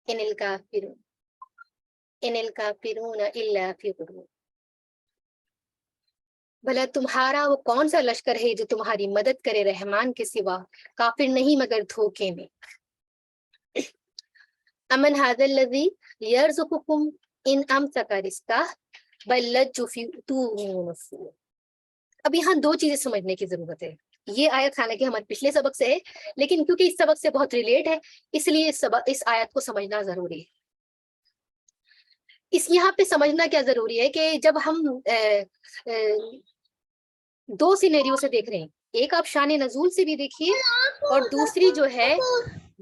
ان الکافرون ان الکافرون الا فی غرور. بھلا تمہارا وہ کون سا لشکر ہے جو تمہاری مدد کرے رحمان کے سوا، کافر نہیں مگر دھوکے میں. امن ھذا الذی یرزقکم ان امسک رزقہ بل لجوا فی عتو ونفور. اب یہاں دو چیزیں سمجھنے کی ضرورت ہے. یہ آیت حالانکہ ہمارے پچھلے سبق سے ہے، لیکن کیونکہ اس سبق سے بہت ریلیٹ ہے اس لیے اس آیت کو سمجھنا ضروری ہے. اس یہاں پہ سمجھنا کیا ضروری ہے کہ جب ہم دو سینیریو سے دیکھ رہے ہیں، ایک آپ شان نزول سے بھی دیکھیے اور دوسری جو ہے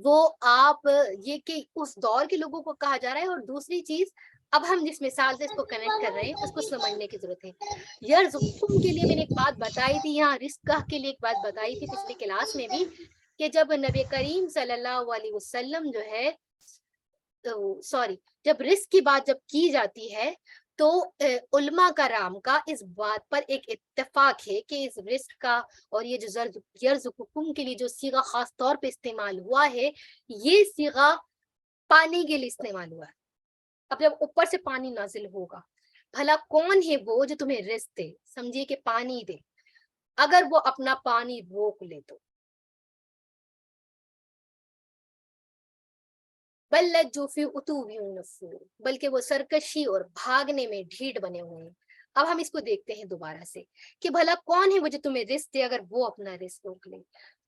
وہ آپ یہ کہ اس دور کے لوگوں کو کہا جا رہا ہے، اور دوسری چیز اب ہم جس مثال سے اس کو کنیکٹ کر رہے ہیں اس کو سمجھنے کی ضرورت ہے. یرزقکم کے لیے میں نے ایک بات بتائی تھی، یہاں رزقہ کے لیے ایک بات بتائی تھی پچھلی کلاس میں بھی، کہ جب نبی کریم صلی اللہ علیہ وسلم جو ہے جب رزق کی بات جب کی جاتی ہے تو علماء کرام کا اس بات پر ایک اتفاق ہے کہ اس رزق کا اور یہ جو یرزقکم کے لیے جو صیغہ خاص طور پہ استعمال ہوا ہے، یہ صیغہ پانی کے لیے استعمال ہوا ہے. اب جب اوپر سے پانی نازل ہوگا، بھلا کون ہے وہ جو تمہیں رزق دے، سمجھیے کہ پانی دے، اگر وہ اپنا پانی روک لے تو بل لجوا فی عتو ونفور، بلکہ وہ سرکشی اور بھاگنے میں ڈھیٹ بنے ہوئے ہیں. اب ہم اس کو دیکھتے ہیں دوبارہ سے کہ بھلا کون ہے وہ جو تمہیں رزق دے اگر وہ اپنا رزق روک لے.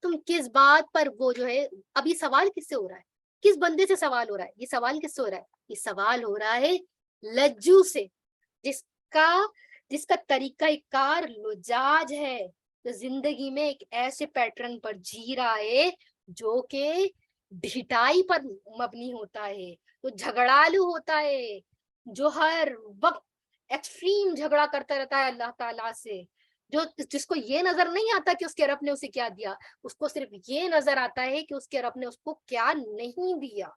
تم کس بات پر وہ جو ہے، اب یہ سوال کس سے ہو رہا ہے، کس بندے سے سوال ہو رہا ہے، یہ سوال کس سے ہو رہا ہے، یہ سوال ہو رہا ہے لجو سے، جس کا طریقہ کار لجاج ہے، تو زندگی میں ایک ایسے پیٹرن پر جی رہا ہے جو کہ ڈھٹائی پر مبنی ہوتا ہے، تو جھگڑالو ہوتا ہے، جو ہر وقت ایکسٹریم جھگڑا کرتا رہتا ہے اللہ تعالیٰ سے، جس کو یہ نظر نہیں آتا کہ اس کے رب نے اسے کیا دیا، اس کو صرف یہ نظر آتا ہے کہ اس کے رب نے اس کو کیا نہیں دیا،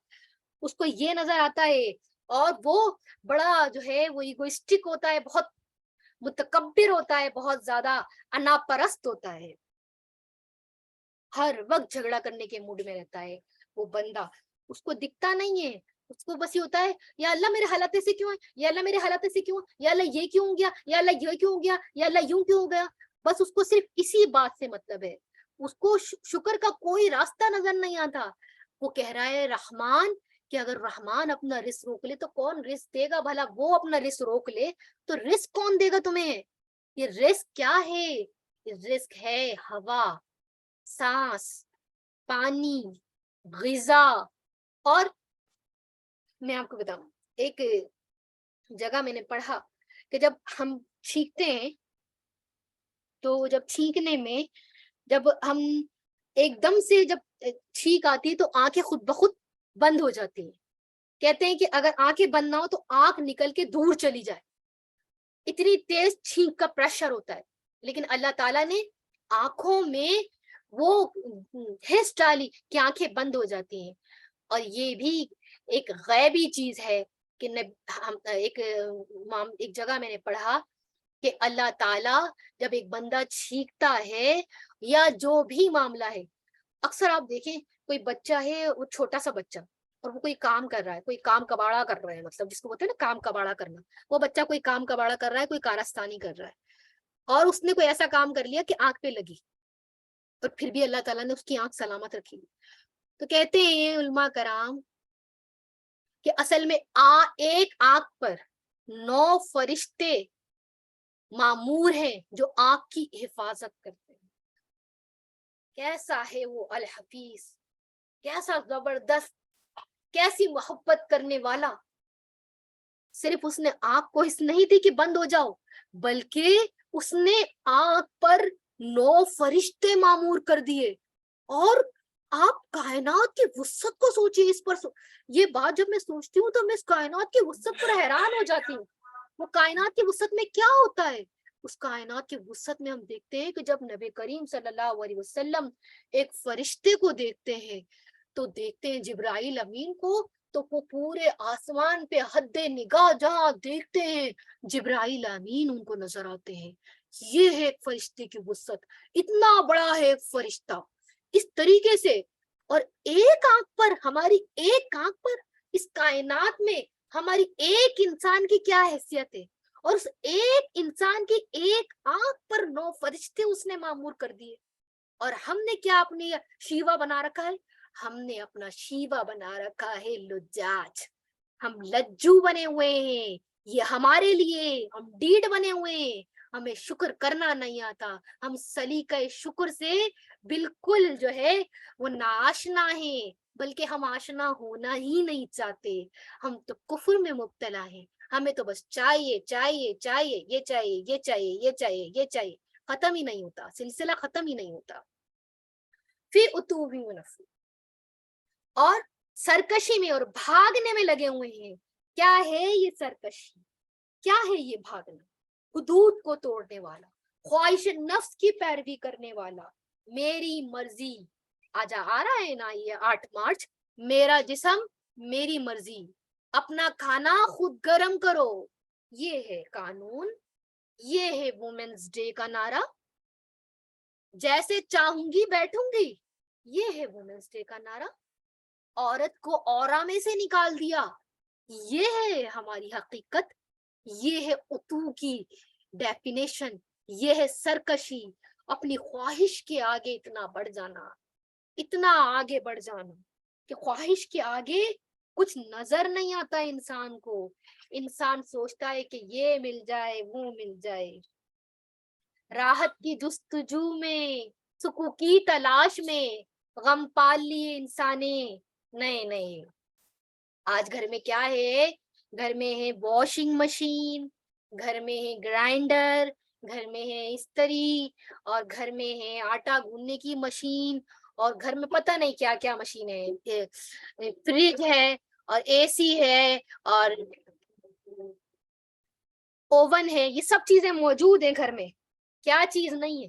اس کو یہ نظر آتا ہے. اور وہ بڑا جو ہے وہ ایگوئسٹک ہوتا ہے، بہت متکبر ہوتا ہے، بہت زیادہ انا پرست ہوتا ہے، ہر وقت جھگڑا کرنے کے موڈ میں رہتا ہے. وہ بندہ اس کو دکھتا نہیں ہے، اس کو بس یہ ہوتا ہے یا اللہ میرے حالات ایسے کیوں ہیں، یا اللہ میرے حالات ایسے کیوں، یا اللہ یہ کیوں ہو گیا، یا اللہ یہ کیوں ہو گیا، یا اللہ یوں کیوں ہو گیا. بس اس کو صرف اسی بات سے مطلب ہے، اس کو شکر کا کوئی راستہ نظر نہیں آتا. وہ کہہ رہا ہے رحمان کہ اگر رحمان اپنا رزق روک لے تو کون رزق دے گا، بھلا وہ اپنا رزق روک لے تو رزق کون دے گا تمہیں. یہ رزق کیا ہے، یہ رزق ہے ہوا، سانس، پانی، غذا. اور میں آپ کو بتاؤں، ایک جگہ میں نے پڑھا کہ جب ہم چھینکتے ہیں تو جب چھینکنے میں جب ہم ایک دم سے جب چھینک آتی ہے تو آنکھیں خود بخود بند ہو جاتی ہیں. کہتے ہیں کہ اگر آنکھیں بند نہ ہو تو آنکھ نکل کے دور چلی جائے، اتنی تیز چھینک کا پریشر ہوتا ہے. لیکن اللہ تعالیٰ نے آنکھوں میں وہ حس ڈالی کہ آنکھیں بند ہو جاتی ہیں. اور یہ بھی ایک غیبی چیز ہے کہ ایک جگہ میں نے پڑھا کہ اللہ تعالیٰ جب ایک بندہ چھینکتا ہے یا جو بھی معاملہ ہے، اکثر آپ دیکھیں کوئی بچہ ہے، وہ چھوٹا سا بچہ، اور وہ کوئی کام کر رہا ہے، کوئی کام کباڑا کر رہا ہے، مطلب جس کو بولتے ہیں نا کام کباڑا کرنا، وہ بچہ کوئی کام کباڑا کر رہا ہے، کوئی کارستانی کر رہا ہے، اور اس نے کوئی ایسا کام کر لیا کہ آنکھ پہ لگی، اور پھر بھی اللہ تعالیٰ نے اس کی آنکھ سلامت رکھی. تو کہتے ہیں علماء کرام کہ اصل میں ایک آنکھ پر 9 فرشتے مامور ہیں جو آنکھ کی حفاظت کرتے ہیں. کیسا ہے وہ الحفیظ، کیسا زبردست، کیسی محبت کرنے والا. صرف اس نے آنکھ کو اس نہیں تھی کہ بند ہو جاؤ، بلکہ اس نے آنکھ پر 9 فرشتے مامور کر دیے. اور آپ کائنات کی وسعت کو سوچیے، اس پر یہ بات جب میں سوچتی ہوں تو میں اس کائنات کی وسعت پر حیران ہو جاتی ہوں. وہ کائنات کی وسعت میں کیا ہوتا ہے، اس کائنات کی وسعت میں ہم دیکھتے ہیں کہ جب نبی کریم صلی اللہ علیہ وسلم ایک فرشتے کو دیکھتے ہیں تو دیکھتے ہیں جبرائیل امین کو، تو وہ پورے آسمان پہ حد نگاہ جہاں دیکھتے ہیں جبرائیل امین ان کو نظر آتے ہیں. یہ ہے ایک فرشتے کی وسعت، اتنا بڑا ہے ایک فرشتہ اس طریقے سے. اور ایک آنکھ پر، ہماری ایک آنکھ پر اس کائنات میں ہماری ایک انسان کی کیا حیثیت ہے, اور اس ایک انسان کی ایک آنکھ پر 9 فرشتے اس نے معمور کر دیے, اور ہم نے کیا اپنی شیوا بنا رکھا ہے, ہم نے اپنا شیوا بنا رکھا ہے لجاج, ہم لجو بنے ہوئے ہیں, یہ ہمارے لیے ہم ڈیڈ بنے ہوئے ہیں, ہمیں شکر کرنا نہیں آتا, ہم سلیقہ شکر سے بالکل جو ہے وہ ناشنا ہیں, بلکہ ہم آشنا ہونا ہی نہیں چاہتے, ہم تو کفر میں مبتلا ہیں, ہمیں تو بس چاہیے چاہیے چاہیے, یہ چاہیے یہ چاہیے یہ چاہیے یہ چاہیے, ختم ہی نہیں ہوتا, سلسلہ ختم ہی نہیں ہوتا. پھر اتوبی و نفسی, اور سرکشی میں اور بھاگنے میں لگے ہوئے ہیں. کیا ہے یہ سرکشی, کیا ہے یہ بھاگنا؟ حدود کو توڑنے والا, خواہش نفس کی پیروی کرنے والا, میری مرضی. آ رہا ہے نا یہ 8 مارچ, میرا جسم میری مرضی, اپنا کھانا خود گرم کرو, یہ ہے قانون, یہ ہے وومنز ڈے کا نعرہ, جیسے چاہوں گی بیٹھوں گی, یہ ہے وومنز ڈے کا نعرہ. عورت کو اورا میں سے نکال دیا, یہ ہے ہماری حقیقت, یہ ہے اتو کی ڈیفینیشن, یہ ہے سرکشی, اپنی خواہش کے آگے اتنا بڑھ جانا, اتنا آگے بڑھ جانا کہ خواہش کے آگے کچھ نظر نہیں آتا انسان کو, انسان سوچتا ہے کہ یہ مل جائے وہ مل جائے, راحت کی جستجو میں, سکون کی تلاش میں غم پال لیے انسان نے. نہیں نہیں, آج گھر میں کیا ہے, گھر میں ہے واشنگ مشین, گھر میں ہے گرائنڈر, گھر میں ہے استری, اور گھر میں ہے آٹا گوندنے کی مشین, اور گھر میں پتہ نہیں کیا کیا مشین ہے, فریج ہے اور اے سی ہے اور اوون ہے, یہ سب چیزیں موجود ہیں گھر میں. کیا چیز نہیں ہے,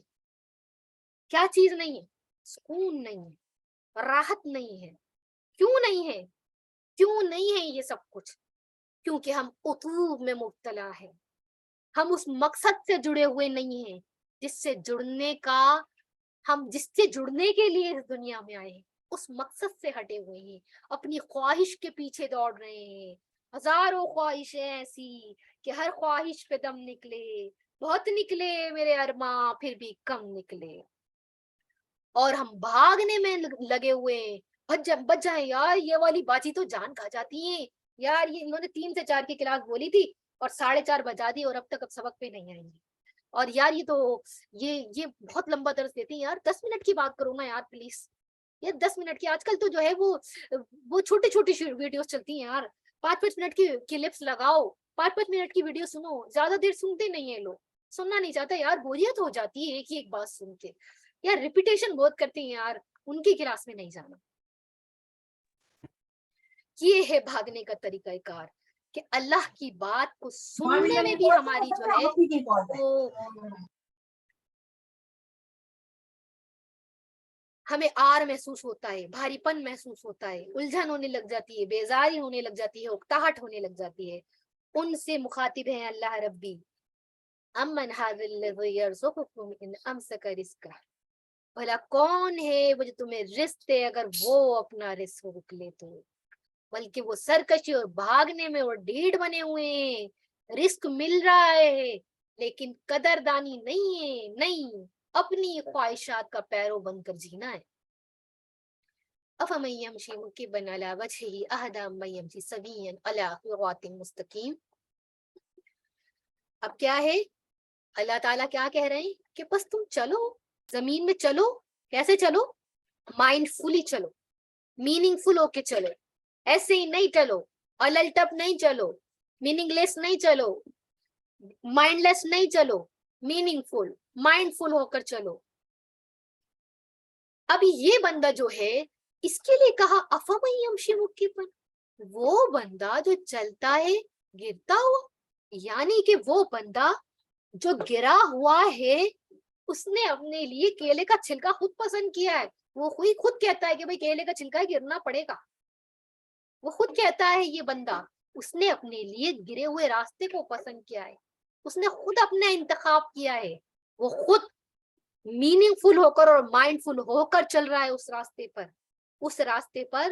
کیا چیز نہیں ہے؟ سکون نہیں ہے, راحت نہیں ہے. کیوں نہیں ہے, کیوں نہیں ہے یہ سب کچھ؟ کیونکہ ہم اتوب میں مبتلا ہیں, ہم اس مقصد سے جڑے ہوئے نہیں ہیں جس سے جڑنے کا, ہم جس سے جڑنے کے لیے اس دنیا میں آئے ہیں, اس مقصد سے ہٹے ہوئے ہیں, اپنی خواہش کے پیچھے دوڑ رہے ہیں. ہزاروں خواہشیں ایسی کہ ہر خواہش پہ دم نکلے, بہت نکلے میرے ارماں پھر بھی کم نکلے, اور ہم بھاگنے میں لگے ہوئے ہیں. بچ جائیں یار, یہ والی باجی تو جان کھا جاتی ہیں یار, یہ انہوں نے 3 سے 4 کی کلاس بولی تھی اور 4:30 بجا دی اور اب تک اب سبق پہ نہیں آئیں گی, اور یار یہ تو یہ بہت لمبا درس دیتی ہیں یار, 10 منٹ کی بات کروں نا یار پلیز, یہ 10 منٹ کی. آج کل تو جو ہے وہ چھوٹی چھوٹی ویڈیوز چلتی ہیں یار, 5 منٹ کی کلپس لگاؤ, 5 منٹ کی ویڈیو سنو, زیادہ دیر سنتے نہیں ہیں لوگ, سننا نہیں چاہتا یار, بوریت ہو جاتی ہے ایک بات سن کے یار, ریپیٹیشن بہت کرتی ہیں یار, ان کی کلاس میں نہیں جانا. یہ ہے بھاگنے کا طریقہ کار کہ اللہ کی بات کو سننے میں بھی ہماری جو ہے وہ ہمیں آر محسوس ہوتا ہے, بھاری پن محسوس ہوتا ہے, الجھن ہونے لگ جاتی ہے, بیزاری ہونے لگ جاتی ہے, اکتاہٹ ہونے لگ جاتی ہے. ان سے مخاطب ہیں اللہ ربی, امن ھذا الذی یرزقکم ان امسک رزقہ, بھلا کون ہے وہ جو تمہیں رزق دے اگر وہ اپنا رزق روک لے تو. بلکہ وہ سرکشی اور بھاگنے میں اور ڈھیڑ بنے ہوئے ہیں, رزق مل رہا ہے لیکن قدردانی نہیں ہے, نہیں, اپنی خواہشات کا پیرو بن کر جینا ہے. افمن یمشی مکبا علی وجہہ اہدی ممن یمشی سویا علی صراط مستقیم. اب کیا ہے, اللہ تعالیٰ کیا کہہ رہے ہیں کہ بس تم چلو, زمین میں چلو. کیسے چلو؟ مائنڈ فلی چلو, میننگ فل ہو کے چلو, ایسے ہی نہیں چلو, الل ٹپ نہیں چلو, میننگ لیس نہیں چلو, مائنڈ لیس نہیں چلو, میننگ فل, مائنڈ فل ہو کر چلو. اب یہ بندہ جو ہے اس کے لیے کہا افمن یمشی مکبا, وہ بندہ جو چلتا ہے گرتا ہوا, یعنی کہ وہ بندہ جو گرا ہوا ہے اس نے اپنے لیے کیلے کا چھلکا خود پسند کیا ہے. وہ خود کہتا ہے کہ بھئی کیلے کا چھلکا گرنا پڑے گا, وہ خود کہتا ہے یہ بندہ, اس نے اپنے لیے گرے ہوئے راستے کو پسند کیا ہے, اس نے خود اپنا انتخاب کیا ہے, وہ خود میننگ فل ہو کر اور مائنڈ فل ہو کر چل رہا ہے اس راستے پر. اس راستے پر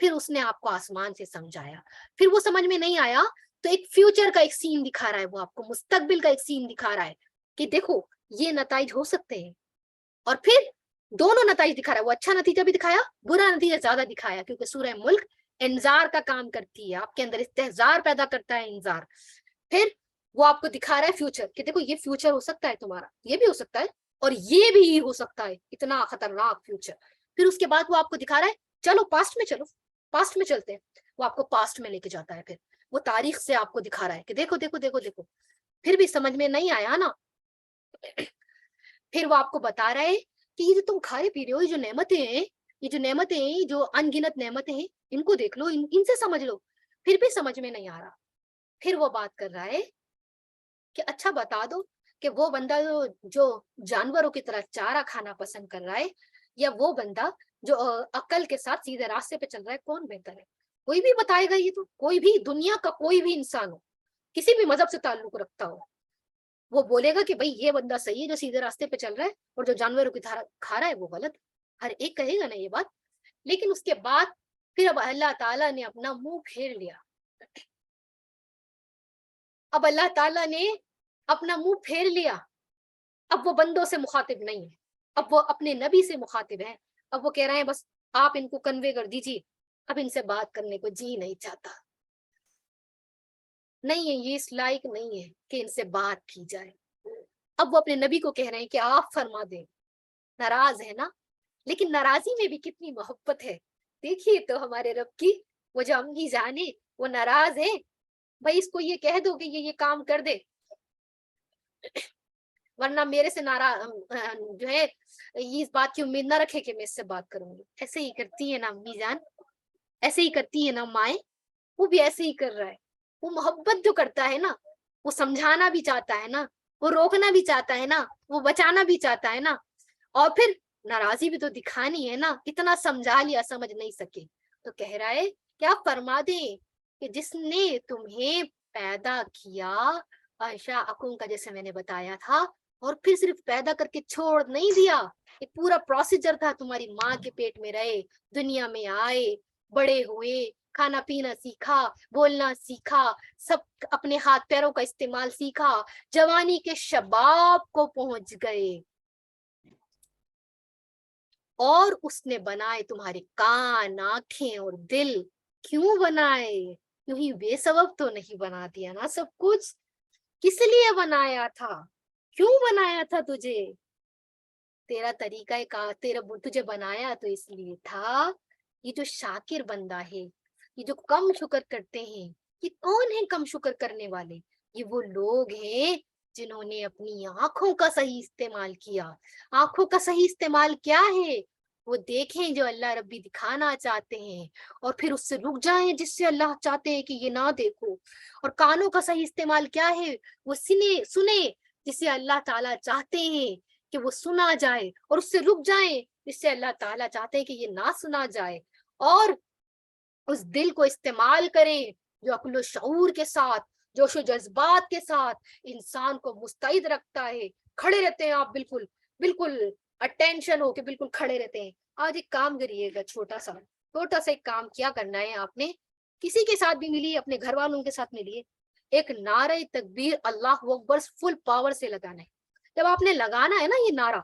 پھر اس نے آپ کو آسمان سے سمجھایا، پھر وہ سمجھ میں نہیں آیا تو ایک فیوچر کا ایک سین دکھا رہا ہے، وہ آپ کو مستقبل کا ایک سین دکھا رہا ہے کہ دیکھو یہ نتائج ہو سکتے ہیں، اور پھر دونوں نتائج دکھا رہا ہے، وہ اچھا نتیجہ بھی دکھایا، برا نتیجہ زیادہ دکھایا، کیونکہ سورہ ملک انذار کا کام کرتی ہے، آپ کے اندر استحزار پیدا کرتا ہے انذار۔ پھر وہ آپ کو دکھا رہا ہے فیوچر کہ دیکھو یہ فیوچر ہو سکتا ہے تمہارا، یہ بھی ہو سکتا ہے اور یہ بھی ہو سکتا ہے، اتنا خطرناک فیوچر۔ پھر اس کے بعد وہ آپ کو دکھا رہا ہے چلو پاسٹ میں چلو، پاسٹ میں چلتے ہیں، وہ آپ کو پاسٹ میں لے کے جاتا ہے، پھر وہ تاریخ سے آپ کو دکھا رہا ہے کہ دیکھو دیکھو دیکھو دیکھو، پھر بھی سمجھ میں نہیں آیا نا، پھر وہ آپ کو بتا رہا ہے کہ یہ جو تم کھا رہے پی رہے ہو، یہ جو نعمتیں ہیں، یہ جو نعمتیں ہیں، یہ جو ان گنت نعمتیں ہیں، ان کو دیکھ لو، ان سے سمجھ لو، پھر بھی سمجھ میں نہیں آ رہا۔ پھر وہ بات کر رہا ہے کہ اچھا بتا دو کہ وہ بندہ جو جانوروں کی طرح چارہ کھانا پسند کر رہا ہے، یا وہ بندہ جو عقل کے ساتھ سیدھے راستے پہ چل رہا ہے، کون بہتر ہے؟ کوئی بھی بتائے گا، یہ تو کوئی بھی دنیا کا کوئی بھی انسان ہو، کسی بھی مذہب سے تعلق رکھتا ہو، وہ بولے گا کہ بھائی یہ بندہ صحیح ہے جو سیدھے راستے پہ چل رہا ہے، اور جو جانوروں کی طرح کھا رہا ہے وہ غلط۔ ہر ایک کہے گا نا یہ بات۔ لیکن اس کے بعد پھر اب اللہ تعالیٰ نے اپنا منہ پھیر لیا، اب اللہ تعالیٰ نے اپنا منہ پھیر لیا، اب وہ بندوں سے مخاطب نہیں ہے، اب وہ اپنے نبی سے مخاطب ہے، اب وہ کہہ رہے ہیں بس آپ ان کو کنوے کر دیجیے، اب ان سے بات کرنے کو جی نہیں چاہتا، نہیں ہے یہ اس لائق نہیں ہے کہ ان سے بات کی جائے۔ اب وہ اپنے نبی کو کہہ رہے ہیں کہ آپ فرما دیں، ناراض ہے نا، لیکن ناراضی میں بھی کتنی محبت ہے، دیکھیے تو ہمارے رب کی، وہ جو امی جانے وہ ناراض ہے، بھائی اس کو یہ کہہ دو کہ یہ کام کر دے، ورنہ میرے سے ناراض جو ہے یہ اس بات کی امید نہ رکھے کہ میں اس سے بات کروں گی۔ ایسے ہی کرتی ہے نا امی جان، ایسے ہی کرتی ہے نا مائیں، وہ بھی ایسے ہی کر رہا ہے، وہ محبت جو کرتا ہے نا، وہ سمجھانا بھی چاہتا ہے نا، وہ روکنا بھی چاہتا ہے نا، وہ بچانا بھی چاہتا ہے نا، اور پھر ناراضی بھی تو دکھانی ہے نا، اتنا سمجھا لیا سمجھ نہیں سکے، تو کہہ رہا ہے کہ آپ فرما دیں کہ جس نے تمہیں پیدا کیا، عائشہ اکن کا جیسے میں نے بتایا تھا، اور پھر صرف پیدا کر کے چھوڑ نہیں دیا، ایک پورا پروسیجر تھا، تمہاری ماں کے پیٹ میں رہے، دنیا میں آئے، بڑے ہوئے، کھانا پینا سیکھا، بولنا سیکھا، سب اپنے ہاتھ پیروں کا استعمال سیکھا، جوانی کے شباب کو پہنچ گئے، اور اس نے بنائے تمہارے کان، آنکھیں اور دل۔ کیوں بنائے؟ کیوں ہی بے سبب تو نہیں بنا دیا نا سب کچھ، کس لیے بنایا تھا؟ کیوں بنایا تھا تجھے؟ تیرا طریقہ تجھے بنایا تو اس لیے تھا، یہ جو شاکر بندہ ہے، یہ جو کم شکر کرتے ہیں، یہ کون ہیں کم شکر کرنے والے؟ یہ وہ لوگ ہیں جنہوں نے اپنی آنکھوں کا صحیح استعمال کیا۔ آنکھوں کا صحیح استعمال کیا ہے؟ وہ دیکھیں جو اللہ ربی دکھانا چاہتے ہیں، اور پھر اس سے رک جائیں جس سے اللہ چاہتے ہیں کہ یہ نہ دیکھو۔ اور کانوں کا صحیح استعمال کیا ہے؟ وہ سنے جسے اللہ تعالیٰ چاہتے ہیں کہ وہ سنا جائے، اور اس سے رک جائیں جس سے اللہ تعالیٰ چاہتے ہیں کہ یہ نہ سنا جائے، اور اس دل کو استعمال کریں جو عقل و شعور کے ساتھ، جوش و جذبات کے ساتھ انسان کو مستعد رکھتا ہے۔ کھڑے رہتے ہیں آپ، بالکل بالکل اٹینشن ہو کے بالکل کھڑے رہتے ہیں۔ آج ایک کام کریے گا، چھوٹا سا ایک کام کیا کرنا ہے آپ نے، کسی کے ساتھ بھی ملیے، اپنے گھر والوں کے ساتھ ملیے، ایک نعرہ تکبیر اللہ اکبر فل پاور سے لگانا ہے۔ جب آپ نے لگانا ہے نا یہ نعرہ،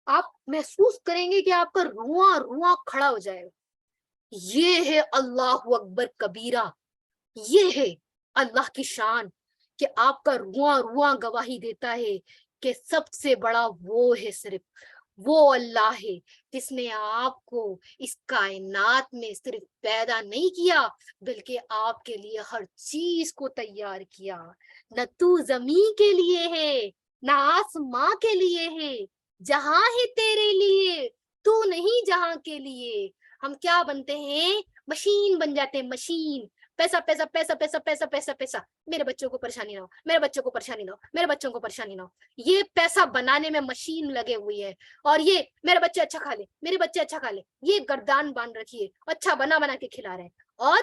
آپ محسوس کریں گے کہ آپ کا رواں رواں کھڑا ہو جائے گا۔ یہ ہے اللہ اکبر کبیرہ، یہ ہے اللہ کی شان کہ آپ کا رواں رواں گواہی دیتا ہے کہ سب سے بڑا وہ ہے، صرف وہ اللہ ہے جس نے آپ کو اس کائنات میں صرف پیدا نہیں کیا، بلکہ آپ کے لیے ہر چیز کو تیار کیا۔ نہ تو زمین کے لیے ہے، نہ آسماں کے لیے ہے، جہاں ہے تیرے لیے، تو نہیں جہاں کے لیے۔ ہم کیا بنتے ہیں؟ مشین بن جاتے ہیں، مشین۔ پیسہ پیسہ پیسہ پیسہ پیسہ پیسہ پیسہ، میرے بچوں کو پریشانی نہ ہو، میرے بچوں کو پریشانی نہ ہو، میرے بچوں کو پریشانی نہ ہو، یہ پیسہ بنانے میں مشین لگے ہوئی ہے۔ اور یہ میرے بچے اچھا کھا لے، میرے بچے اچھا کھا لے، یہ گردان باندھ رکھی ہے، اچھا بنا بنا کے کھلا رہے ہیں، اور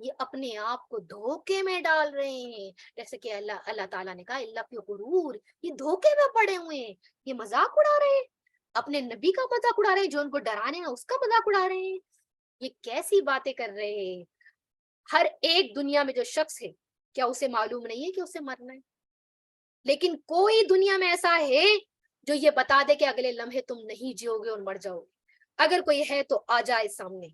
یہ اپنے آپ کو دھوکے میں ڈال رہے ہیں. جیسے کہ اللہ تعالیٰ نے کہا اللہ فی غرور، یہ دھوکے میں پڑے ہوئے ہیں، یہ مذاق اڑا رہے ہیں، اپنے نبی کا مذاق اڑا رہے ہیں، جو ان کو ڈرانے ہیں اس کا مذاق اڑا رہے ہیں. یہ کیسی باتیں کر رہے ہیں؟ ہر ایک دنیا میں جو شخص ہے، کیا اسے معلوم نہیں ہے کہ اسے مرنا ہے؟ لیکن کوئی دنیا میں ایسا ہے جو یہ بتا دے کہ اگلے لمحے تم نہیں جیو گے اور مر جاؤ گے؟ اگر کوئی ہے تو آ جائے سامنے.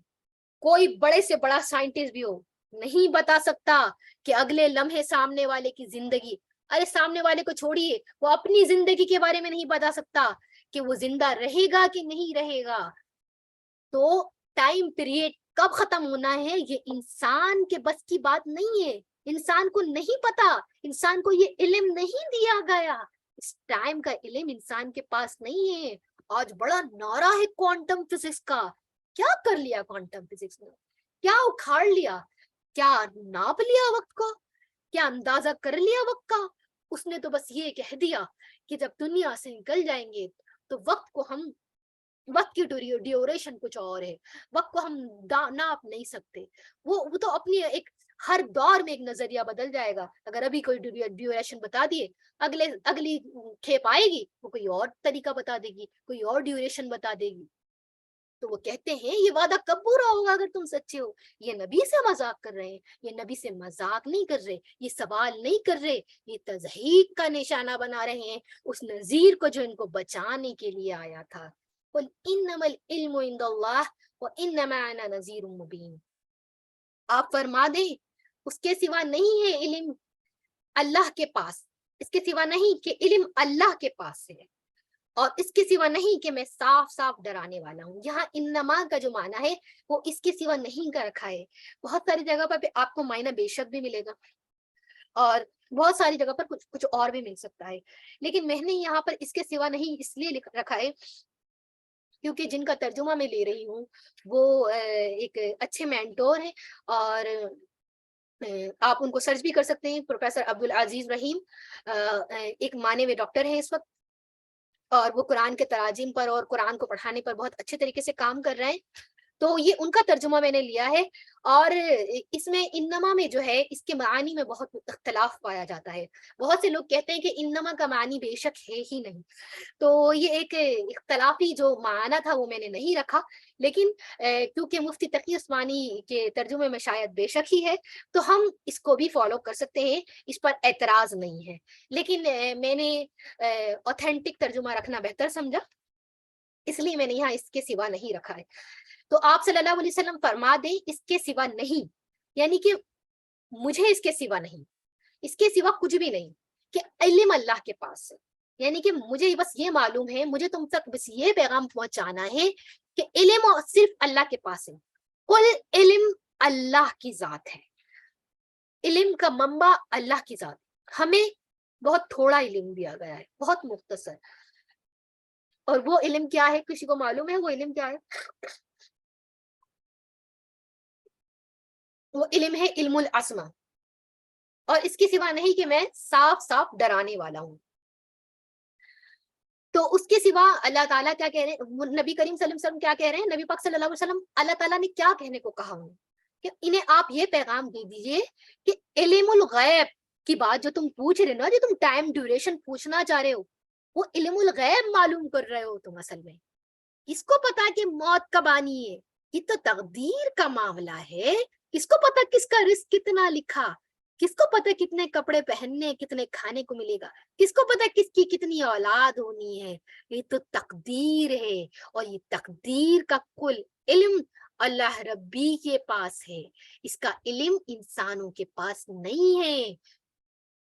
کوئی بڑے سے بڑا سائنٹسٹ بھی ہو، نہیں بتا سکتا کہ اگلے لمحے سامنے والے کی زندگی، ارے سامنے والے کو چھوڑیے، وہ اپنی زندگی کے بارے میں نہیں بتا سکتا کہ وہ زندہ رہے گا کہ نہیں رہے گا. تو ٹائم پیریڈ کب ختم ہونا ہے یہ انسان کے بس کی بات نہیں ہے. انسان کو نہیں پتا، انسان کو یہ علم نہیں دیا گیا، اس ٹائم کا علم انسان کے پاس نہیں ہے. آج بڑا نعرہ ہے کوانٹم فزکس کا. کیا کر لیا کوانٹم فزکس نے؟ کیا اکھاڑ لیا؟ کیا ناپ لیا وقت کو؟ کیا اندازہ کر لیا وقت کا؟ اس نے تو بس یہ کہہ دیا کہ جب دنیا سے نکل جائیں گے تو وقت کی ڈیوریشن کچھ اور ہے، وقت کو ہم ناپ نہیں سکتے. وہ تو اپنی ایک ہر دور میں ایک نظریہ بدل جائے گا. اگر ابھی کوئی ڈیوریشن بتا دیے، اگلی کھیپ آئے گی وہ کوئی اور طریقہ بتا دے گی، کوئی اور ڈیوریشن بتا دے گی. تو وہ کہتے ہیں یہ وعدہ کب پورا ہوگا اگر تم سچے ہو؟ یہ نبی سے مذاق کر رہے ہیں. یہ نبی سے مذاق نہیں کر رہے، یہ سوال نہیں کر رہے، یہ تضحیق کا نشانہ بنا رہے ہیں اس نذیر کو جو ان کو بچانے کے لیے آیا تھا. قل انما العلم عند اللہ وانما انا نذیر مبین. آپ فرما دیں اس کے سوا نہیں ہے علم اللہ کے پاس، اس کے سوا نہیں کہ علم اللہ کے پاس ہے، اور اس کے سوا نہیں کہ میں صاف صاف ڈرانے والا ہوں. یہاں انما کا جو معنی ہے وہ اس کے سوا نہیں کا رکھا ہے. بہت ساری جگہ پر آپ کو معنی بے شک بھی ملے گا اور بہت ساری جگہ پر کچھ اور بھی مل سکتا ہے، لیکن میں نے یہاں پر اس کے سوا نہیں اس لیے رکھا ہے کیونکہ جن کا ترجمہ میں لے رہی ہوں وہ ایک اچھے مینٹور ہیں، اور آپ ان کو سرچ بھی کر سکتے ہیں. پروفیسر عبدالعزیز رحیم ایک مانے ہوئے ڈاکٹر ہیں اس وقت، اور وہ قرآن کے تراجم پر اور قرآن کو پڑھانے پر بہت اچھے طریقے سے کام کر رہے ہیں. تو یہ ان کا ترجمہ میں نے لیا ہے، اور اس میں انما میں جو ہے اس کے معنی میں بہت اختلاف پایا جاتا ہے. بہت سے لوگ کہتے ہیں کہ انما کا معنی بے شک ہے ہی نہیں. تو یہ ایک اختلافی جو معنی تھا وہ میں نے نہیں رکھا، لیکن کیونکہ مفتی تقی عثمانی کے ترجمے میں شاید بے شک ہی ہے تو ہم اس کو بھی فالو کر سکتے ہیں، اس پر اعتراض نہیں ہے. لیکن میں نے اوتھینٹک ترجمہ رکھنا بہتر سمجھا، اس لیے میں نے یہاں اس کے سوا نہیں رکھا ہے. تو آپ صلی اللہ علیہ وسلم فرما دیں اس کے سوا نہیں، یعنی کہ مجھے اس کے سوا نہیں، اس کے سوا کچھ بھی نہیں، کہ علم اللہ کے پاس ہے. یعنی کہ مجھے بس یہ معلوم ہے، مجھے تم تک بس یہ پیغام پہنچانا ہے کہ علم صرف اللہ کے پاس ہے. کل علم اللہ کی ذات ہے، علم کا منبع اللہ کی ذات. ہمیں بہت تھوڑا علم دیا گیا ہے، بہت مختصر. اور وہ علم کیا ہے؟ کسی کو معلوم ہے وہ علم کیا ہے؟ وہ علم ہے علم الاسما، اور اس کے سوا نہیں کہ میں صاف صاف ڈرانے والا ہوں. تو اس کے سوا اللہ تعالیٰ کیا کہہ رہے ہیں؟ نبی کریم صلی اللہ علیہ وسلم کیا کہہ رہے ہیں؟ نبی پاک صلی اللہ علیہ وسلم اللہ تعالیٰ نے کیا کہنے کو کہا ہوں کہ انہیں آپ یہ پیغام دے دیجئے کہ علم الغیب کی بات جو تم پوچھ رہے نا، جو تم ٹائم ڈیوریشن پوچھنا چاہ رہے ہو، وہ علم الغیب معلوم کر رہے ہو تم. اصل میں اس کو پتا کہ موت کب آنی ہے، یہ تو تقدیر کا معاملہ ہے. کس کو پتا کس کا رزق کتنا لکھا، کس کو پتا کتنے کپڑے پہننے، کتنے کھانے کو ملے گا، کس کو پتا کس کی کتنی اولاد ہونی ہے. یہ تو تقدیر ہے، اور یہ تقدیر کا کل علم اللہ ربی کے پاس ہے. اس کا علم انسانوں کے پاس نہیں ہے.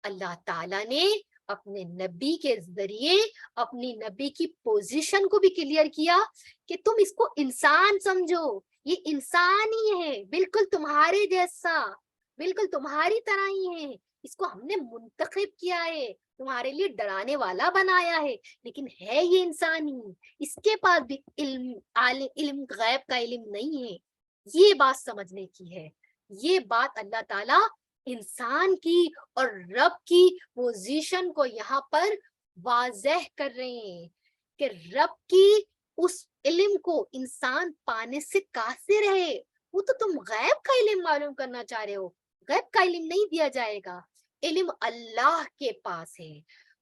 اللہ تعالیٰ نے اپنے نبی کے ذریعے اپنی نبی کی پوزیشن کو بھی کلیئر کیا کہ تم اس کو انسان سمجھو، یہ انسان ہی ہے، بالکل تمہارے جیسا، بالکل تمہاری طرح ہی ہے. اس کو ہم نے منتخب کیا ہے، تمہارے لیے ڈرانے والا بنایا ہے، لیکن ہے یہ انسان ہی. اس کے پاس بھی علم غیب کا علم نہیں ہے. یہ بات سمجھنے کی ہے. یہ بات اللہ تعالیٰ انسان کی اور رب کی پوزیشن کو یہاں پر واضح کر رہے ہیں کہ رب کی اس علم کو انسان پانے سے قاصر ہے. وہ تو تم غیب کا علم معلوم کرنا چاہ رہے ہو، غیب کا علم نہیں دیا جائے گا، علم اللہ کے پاس ہے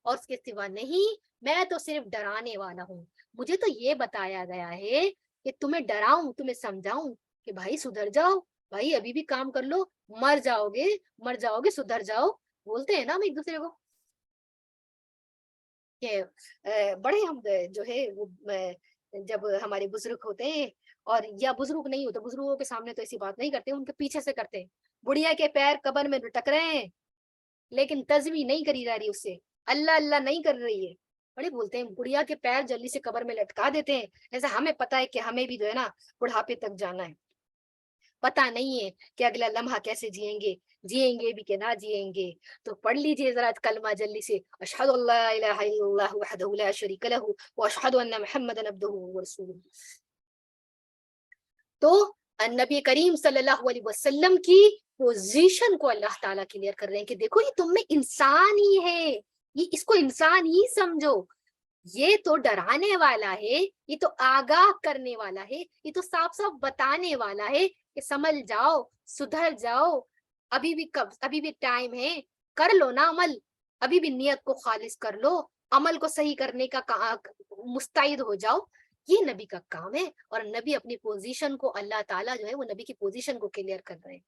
اور اس کے سوا نہیں، میں تو صرف ڈرانے والا ہوں۔ مجھے تو یہ بتایا گیا ہے کہ تمہیں ڈراؤں، تمہیں سمجھاؤں کہ بھائی سدھر جاؤ، بھائی ابھی بھی کام کر لو، مر جاؤ گے، مر جاؤ گے، سدھر جاؤ، بولتے ہیں نا ہم ایک دوسرے کو کہ بڑے ہم جو ہے وہ جب ہمارے بزرگ ہوتے ہیں، اور یا بزرگ نہیں ہوتے، بزرگوں کے سامنے تو ایسی بات نہیں کرتے، ان کے پیچھے سے کرتے ہیں، بڑھیا کے پیر قبر میں لٹک رہے ہیں لیکن تسبیح نہیں کری جا رہی اس سے، اللہ اللہ نہیں کر رہی ہے، بڑے بولتے ہیں بڑھیا کے پیر جلدی سے قبر میں لٹکا دیتے ہیں، جیسے ہمیں پتا ہے کہ ہمیں بھی جو ہے نا بڑھاپے تک جانا ہے، پتا نہیں ہے کہ اگلا لمحہ کیسے جیئیں گے بھی کہ نہ جیئیں گے، تو پڑھ لیجئے ذرا کلمہ جلدی سے، اشہد ان لا الہ الا اللہ وحدہ لا شریک لہ واشہد ان محمدا عبدہ ورسولہ۔ تو نبی کریم صلی اللہ علیہ وسلم کی پوزیشن کو اللہ تعالیٰ کلیئر کر رہے ہیں کہ دیکھو یہ تم میں انسان ہی ہے، یہ اس کو انسان ہی سمجھو، یہ تو ڈرانے والا ہے، یہ تو آگاہ کرنے والا ہے، یہ تو صاف صاف بتانے والا ہے کہ سمجھ جاؤ، سدھر جاؤ، ابھی بھی ٹائم ہے، کر لو نا عمل، ابھی بھی نیت کو خالص کر لو، عمل کو صحیح کرنے کا مستعد ہو جاؤ، یہ نبی کا کام ہے، اور نبی اپنی پوزیشن کو، اللہ تعالیٰ جو ہے وہ نبی کی پوزیشن کو کلیئر کر رہے ہیں۔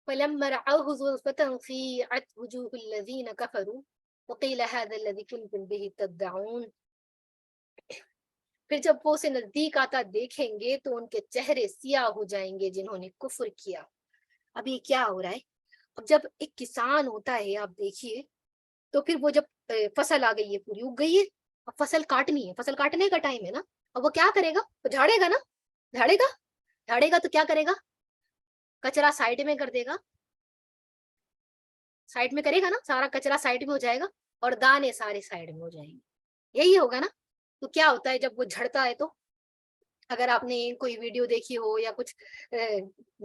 فَلَمَّا رَأَوْهُ زُلْفَةً سِيئَتْ وُجُوهُ الَّذِينَ كَفَرُوا وَقِيلَ هَذَا الَّذِي كُنْتُمْ بِهِ تَدَّعُونَ۔ پھر جب وہ اسے نزدیک آتا دیکھیں گے تو ان کے چہرے سیاہ ہو جائیں گے جنہوں نے کفر کیا۔ اب یہ کیا ہو رہا ہے؟ اب جب ایک کسان ہوتا ہے، آپ دیکھیے، تو پھر وہ جب فصل آ گئی ہے، پوری اگ گئی ہے، اب فصل کاٹنی ہے، فصل کاٹنے کا ٹائم ہے نا، اب وہ کیا کرے گا؟ وہ جھاڑے گا نا، جھاڑے گا، جھاڑے گا تو کیا کرے گا؟ کچرا سائڈ میں کر دے گا، سائڈ میں کرے گا نا، سارا کچرا سائڈ میں ہو جائے گا اور دانے سارے سائڈ میں ہو جائیں گے، یہی ہوگا نا۔ تو کیا ہوتا ہے جب وہ جھڑتا ہے، تو اگر آپ نے کوئی ویڈیو دیکھی ہو یا کچھ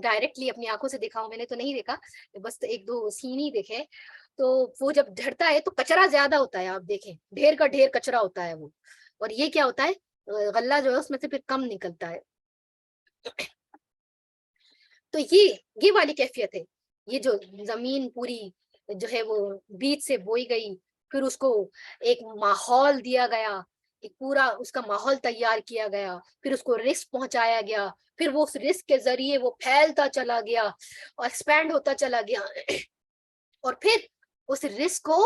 ڈائریکٹلی اپنی آنکھوں سے دیکھا ہو، میں نے تو نہیں دیکھا، بس ایک دو سین ہی دیکھے، تو وہ جب جھڑتا ہے تو کچرا زیادہ ہوتا ہے، آپ دیکھیں ڈھیر کا ڈھیر کچرا ہوتا ہے وہ، اور یہ کیا ہوتا ہے، غلہ جو ہے اس میں سے پھر کم نکلتا ہے۔ تو یہ والی کیفیت ہے، یہ جو زمین پوری جو ہے وہ بیج سے بوئی گئی، پھر اس کو ایک ماحول دیا گیا، ایک پورا اس کا ماحول تیار کیا گیا، پھر اس کو رزق پہنچایا گیا، پھر وہ اس رزق کے ذریعے وہ پھیلتا چلا گیا اور ایکسپینڈ ہوتا چلا گیا، اور پھر اس رزق کو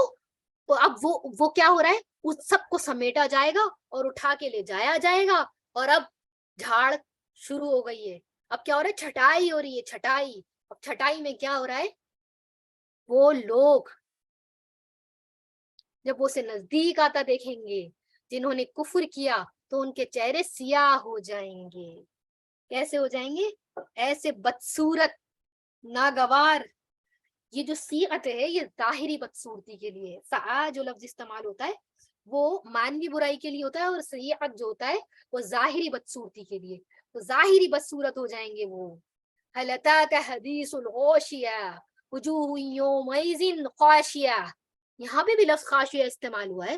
اب وہ کیا ہو رہا ہے، اس سب کو سمیٹا جائے گا اور اٹھا کے لے جایا جائے گا، اور اب جھاڑ شروع ہو گئی ہے، اب کیا ہو رہا ہے، چھٹائی ہو رہی ہے، چھٹائی، اب چھٹائی میں کیا ہو رہا ہے، وہ لوگ جب وہ اسے نزدیک آتا دیکھیں گے جنہوں نے کفر کیا تو ان کے چہرے سیاہ ہو جائیں گے، کیسے ہو جائیں گے؟ ایسے بدصورت، ناگوار، یہ جو سیغت ہے یہ ظاہری بدصورتی کے لیے، سعا جو لفظ استعمال ہوتا ہے وہ مانوی برائی کے لیے ہوتا ہے، اور سیغت جو ہوتا ہے وہ ظاہری بدصورتی کے لیے، تو ظاہری بدصورت ہو جائیں گے وہ۔ هل اتاك حدیث الغوشیہ وجوہ یومئذ خاشعہ، یہاں پہ بھی لفظ خاشعہ استعمال ہوا ہے،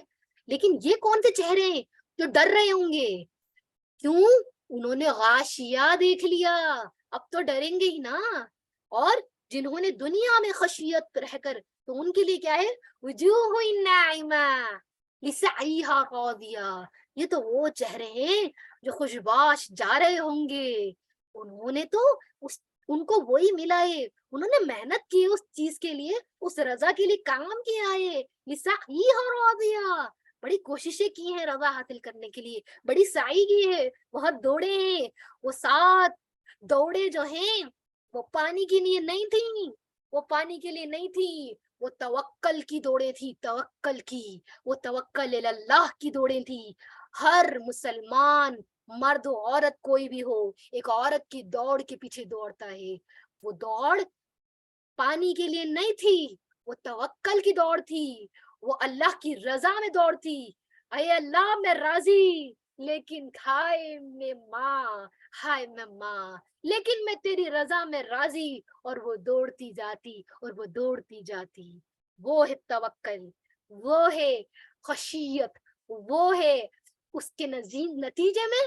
لیکن یہ کون سے چہرے ہیں جو ڈر رہے ہوں گے؟ کیوں؟ انہوں نے غاشیہ دیکھ لیا، اب تو ڈریں گے ہی نا۔ اور جنہوں نے دنیا میں خشیت رہ کر، تو ان کے لیے کیا ہے، وجوہ ناعمہ لسعیہا راضیہ، یہ تو وہ چہرے ہیں جو خوشباش جا رہے ہوں گے، انہوں نے تو ان کو وہی ملا ہے، انہوں نے محنت کی اس چیز کے لیے، اس رضا کے لیے کام کیا ہے، لسعیہا راضیہ، بڑی کوششیں کی ہیں رضا حاصل کرنے کے لیے، بڑی سعی کی ہے، بہت دوڑے ہیں، وہ 7 دوڑے جو ہیں وہ پانی کے لیے نہیں تھی، وہ پانی کے لیے نہیں تھی، وہ توکل کی دوڑیں تھی، توکل کی، وہ توکل اللہ کی دوڑیں تھی۔ ہر مسلمان مرد و عورت کوئی بھی ہو، ایک عورت کی دوڑ کے پیچھے دوڑتا ہے، وہ دوڑ پانی کے لیے نہیں تھی، وہ توکل کی دوڑ تھی، وہ اللہ کی رضا میں دوڑ تھی، اے اللہ میں راضی، لیکن ہائے میں ماں، ہائے میں ماں، لیکن میں تیری رضا میں راضی، اور وہ دوڑتی جاتی اور وہ دوڑتی جاتی، وہ ہے توکل، وہ ہے خشیت، وہ ہے اس کے نتیجے میں